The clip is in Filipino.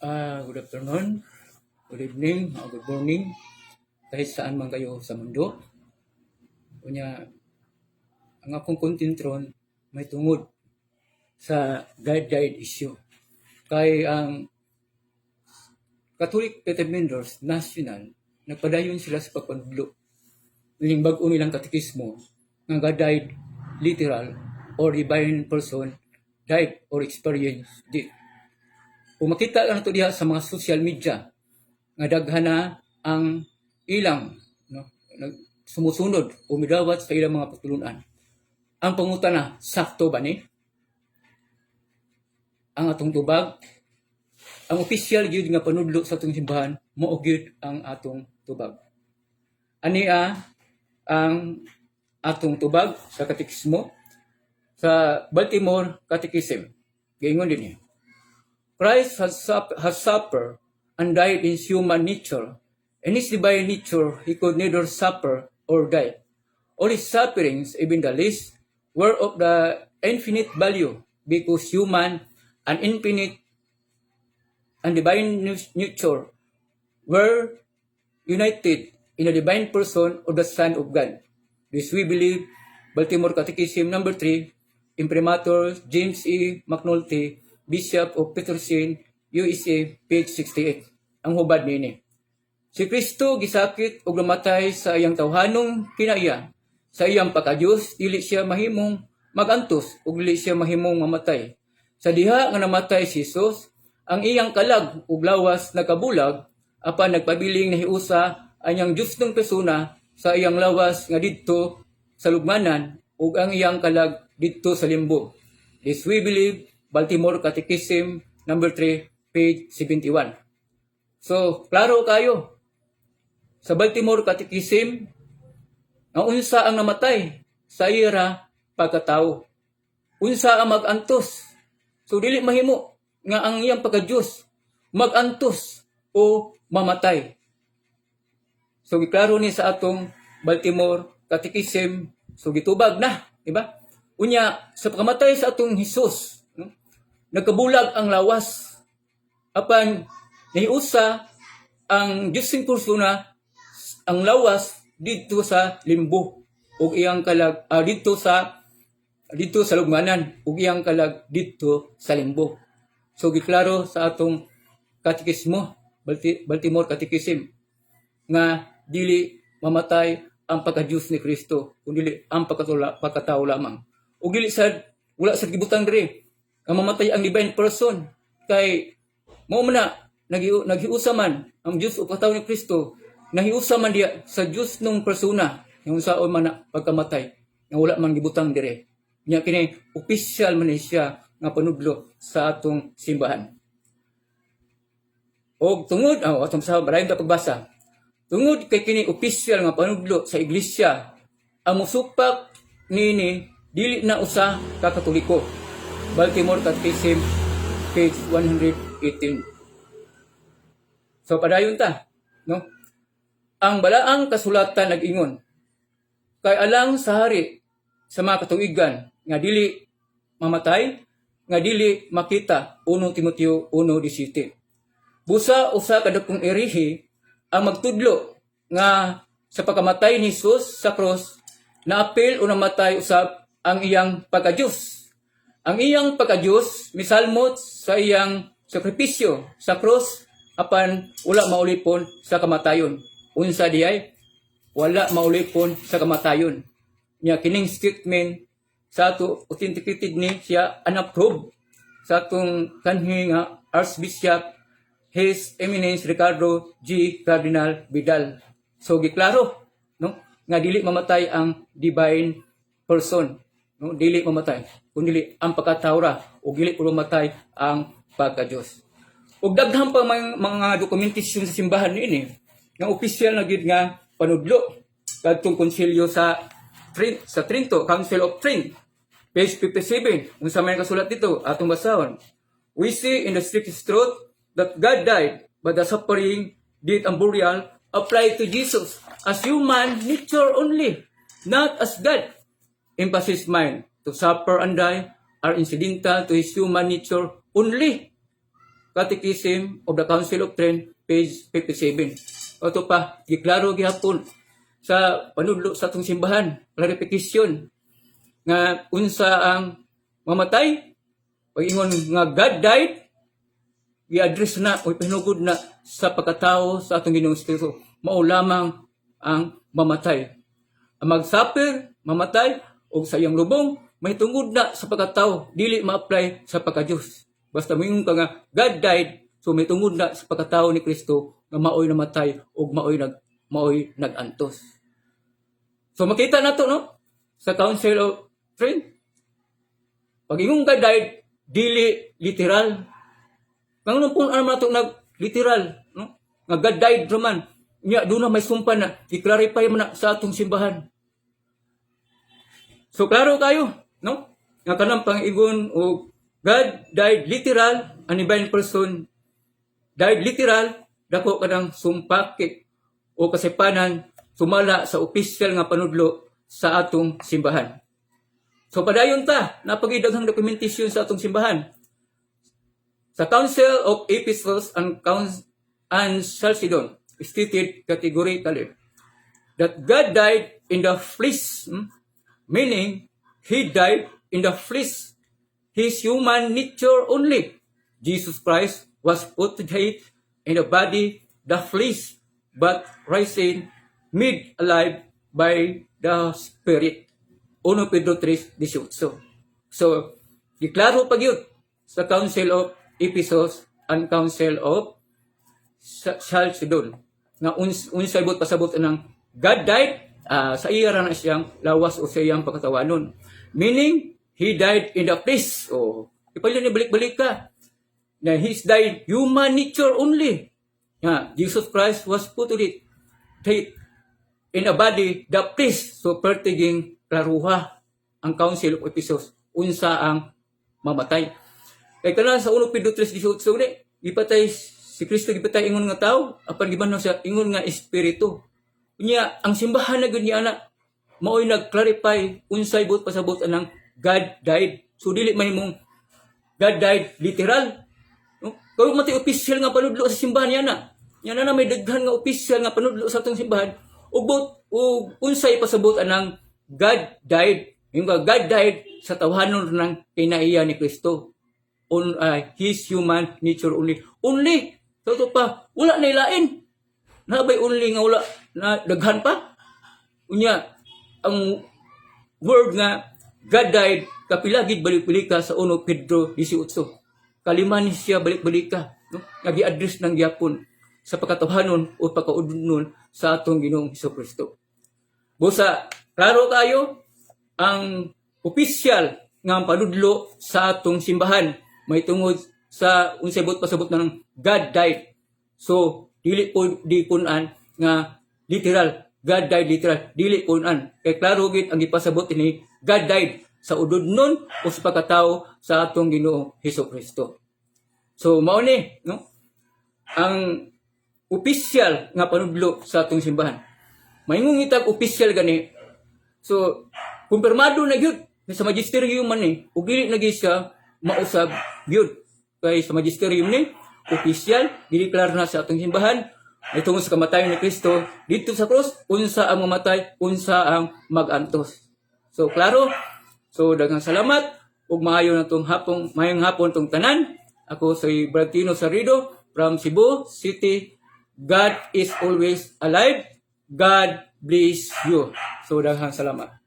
Good afternoon, good evening, o good morning, kahit saan man kayo sa mundo. Kunya, ang akong content ron may tungod sa guide issue. Kay ang Catholic Faith Members National, nagpadayon sila sa pagpanudlo. Yung bago nilang katekismo, nga God died literal or divine person died or experience death. Kung makita lang ito diha sa mga social media, nga daghana ang ilang sumusunod o midawat sa ilang mga pagtulunan. Ang pangutana, sakto ba ni? Ang atong tubag, ang opisyal gyud nga panudlo sa atong simbahan, mao gyud ang atong tubag. Ania ang atong tubag sa katekismo sa Baltimore Catechism. Gaingon din niya. Christ has suffered and died in human nature. In his divine nature, he could neither suffer or die. All his sufferings, even the least, were of the infinite value because human and infinite and divine nature were united in the divine person of the Son of God. This we believe, Baltimore Catechism number 3, Imprimatur James E. McNulty, Bishop of Peterson, USA, page 68. Ang hubad nini. Si Kristo gisakit ug namatay sa iyang tawhanong kinaiya. Sa iyang pagka-Dios, dili siya mahimong magantos ug dili siya mahimong mamatay. Sa diha nga namatay si Jesus, ang iyang kalag ug lawas nagkabulag apan nagpabiling nahiusa anyang Dios ng persona sa iyang lawas nga didto sa lugmanan ug ang iyang kalag didto sa limbo. This we believe, Baltimore Catechism number 3, page 71. So, klaro kayo. Sa Baltimore Catechism, ang unsa ang namatay sa ira pagkatao. Unsa ang magantos. So, dili mahimo nga ang iyang pagka-Diyos magantos o mamatay. So, giklaro ni sa atong Baltimore Catechism. So, gitubag na. Diba? Unya, sa pagkamatay sa atong Hesus, nagkabulag ang lawas. Apan, nahiusa ang Diyos ng persona, ang lawas dito sa limbo. O iyang kalag, dito sa lugmanan. O iyang kalag dito sa limbo. So, giklaro sa atong katekismo, Baltimore Catechism, nga dili mamatay ang pagka-Diyos ni Kristo, kundi ang pagkatao lamang. O dili wala sa gibutan diri ang mamatay ang divine person kay mao man na naghiusa man ang Dios o katao ni Kristo, nahiusa man diya sa Dios nung persona yung saon man na pagkamatay nga wala man gibutang dire. Nya kini opisyal man siya nga panudlo sa atong simbahan. Og tungod atong sa barayon ta pagbasa. Tungod kay kini opisyal nga panudlo sa iglesia, ang musupak nini dili na usa ka Katoliko. Baltimore Catechism, page 118. So, padayon ta, no? Ang balaang kasulatan nag-ingon, kay alang sa hari sa mga katuigan, nga dili mamatay, nga dili makita, 1 Timoteo 1:17. Busa usa kadakong irihi, ang magtudlo, nga sa pagkamatay ni Jesus sa cross, naapil o namatay usab ang iyang pagka-Diyos. Ang iyang pagka-Diyos, misalmot sa iyang sakripisyo sa cross, apan wala maulipon sa kamatayon. Unsa diay? Wala maulipon sa kamatayon. Nya kining statement sa ato authenticated ni siya unapproved sa atong kanhi nga Archbishop His Eminence Ricardo G. Cardinal Vidal. So giklaro, no, nga dili mamatay ang divine person. No, dili mamatay, kundi ang pagkatawra o dili mamatay ang pagka-Dios. Ug daghang pa mga dokumentasyon sa simbahan niini nga opisyal na gid nga panudlo kadtong konsilyo sa Trinto, Council of Trent, page 57. Unsa may kasulat dito atong basahon. We see in the strictest truth that God died, but the suffering, death, and burial apply to Jesus as human nature only, not as God. Emphasis mine, to suffer and die are incidental to his human nature only. Catechism of the Council of Trent, page 57. Ito pa, giklaro gihapon sa panudlo sa atong simbahan, clarification nga unsa ang mamatay, pag-ingon nga God died, i-address na o ipinugod na sa pagkatao sa atong Ginoong Espiritu. Mao lamang ang mamatay. Ang mag-suffer, mamatay, o sa iyang lubong, may tungod na sa pagkatao, dili ma-apply sa pagka-Diyos. Basta moingon ka nga, God died, so may tungod na sa pagkatao ni Kristo na maoy namatay o maoy nagantos. So makita na to, no? Sa Council of Trent. Pag ingon God died, dili literal. Nganong po ano to nag-literal, no? Nga God died raman. Nya doon na may sumpa na, i-clarify mo na sa atong simbahan. So klaro kayo, no? Nga kanang pang-igon o God died literal, an divine person died literal, dako kanang sumpakit o kasipanan sumala sa opisyal nga panudlo sa atong simbahan. So padayon ta, napagidaghang dokumentasyon sa atong simbahan. Sa Council of Ephesus and Chalcedon, stated categorically that God died in the flesh, meaning He died in the flesh, His human nature only. Jesus Christ was put to death in the body, the flesh, but rising, made alive by the Spirit. 1 Pedro 3:18. So, diklaro pag yun sa Council of Ephesus and Council of Chalcedon nga unsay bot pasabot ng God died, sa iya na siyang lawas o sa iyang pagkatawanon. Meaning, He died in the flesh. O, ipalyo ni balik-balik ka. Na He died human nature only. Jesus Christ was put to death in a body, the flesh. So, pertiging klaruha ang Council of Ephesus. Unsa ang mamatay. Kaya ka sa 1 Pedro 3:18, ipatay si Kristo, ipatay ingon nga tao, apan gibanaw siya, ingon nga espiritu. Unya, ang simbahan na ganyan na, maoy nag-clarify, unsay bot pasabot anang God died. So, dili man mong God died literal. No? Kaya mati official nga panudlo sa simbahan yan na. Yan na may daghan nga official nga panudlo sa atong simbahan. O unsay pasabot anang God died. Yung God died sa tawhanon ng kinaiya ni Kristo. His human nature only. Only. So, ito pa, wala na ilain. Nabay only nga wala na daghan pa. Unya, ang word nga God died, kapilagid balik-balik ka sa 1 Pedro 18. Kaliman siya balik-balik ka. No? Nag-i-address ng gyapon sa pagkatawhanon o pagkaudnon sa atong Ginoong Hesukristo. Busa, klaro kayo, ang opisyal nga panudlo sa atong simbahan may tungod sa unsay bot pasabot ng God died. So, dili po di kunan nga literal. God died literal. Dili kunan. Kay klaro gid ang gipasabot ini God died sa ududnon o sa pagkatao sa atong Ginoong Hesukristo. So, mao ni, no? Ang opisyal nga panudlo sa atong simbahan. Maingong itag opisyal gani. So, kumpirmado na gyud sa magisterium man ni, ug dili na gyud siya mausab gyud. Kay sa magisterium ni, opisyal, dideklar na sa atong simbahan, ay tungod sa kamatayon ni Kristo dito sa krus, unsa ang mamatay, unsa ang magantos. So, klaro. So, daghang salamat ug maayo na tong mayong hapon tong tanan. Ako si Bratino Sarido from Cebu City. God is always alive. God bless you. So, daghang salamat.